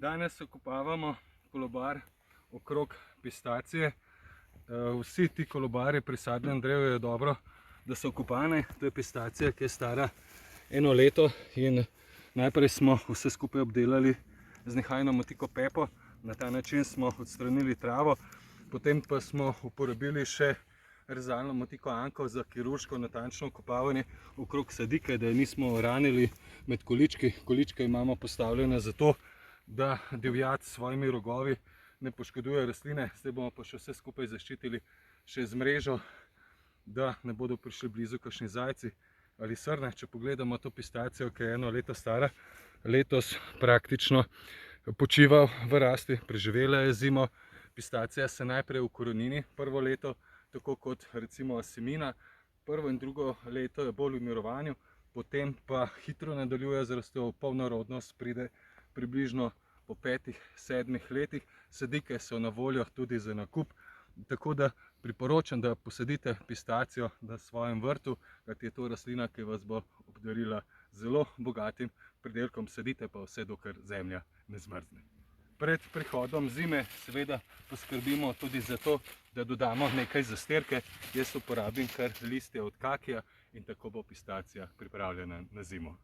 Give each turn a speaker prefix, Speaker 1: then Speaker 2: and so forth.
Speaker 1: Danes okopavamo kolobar okrog pistacije. Vsi ti kolobari pri sadnem drevu je dobro, da so okopane. To je pistacija, ki je stara 1 leto in najprej smo vse skupaj obdelali z nehajno motiko Pepo. Na ta način smo odstranili travo, potem pa smo uporabili še rezalno motiko Anko za kirurško natančno okopavanje okrog sadike, da je nismo ranili med količki. Količke imamo postavljene zato, da divjad s svojimi rogovi ne poškoduje rastline. Zdaj bomo pa še vse skupaj zaščitili še z mrežo, da ne bodo prišli blizu kakšni zajci ali srne. Če pogledamo to pistacijo, ki je 1 leto stara, letos praktično počiva v rasti, preživela je zimo. Pistacija se najprej ukorenini prvo leto, tako kot recimo asimina. Prvo in drugo leto je bolj v mirovanju, potem pa hitro nadaljuje z rastjo. Polnorodnost pride približno po 5-7 letih. Sadike so na voljo tudi za nakup, tako da priporočam, da posadite pistacijo na svojem vrtu, kajti je to rastlina, ki vas bo obdarila zelo bogatim pridelkom. Sadite pa vse, dokler zemlja ne zmrzne. Pred prihodom zime seveda poskrbimo tudi za to, da dodamo nekaj zastirke. Jaz uporabim kar listje od kakija in tako bo pistacija pripravljena na zimo.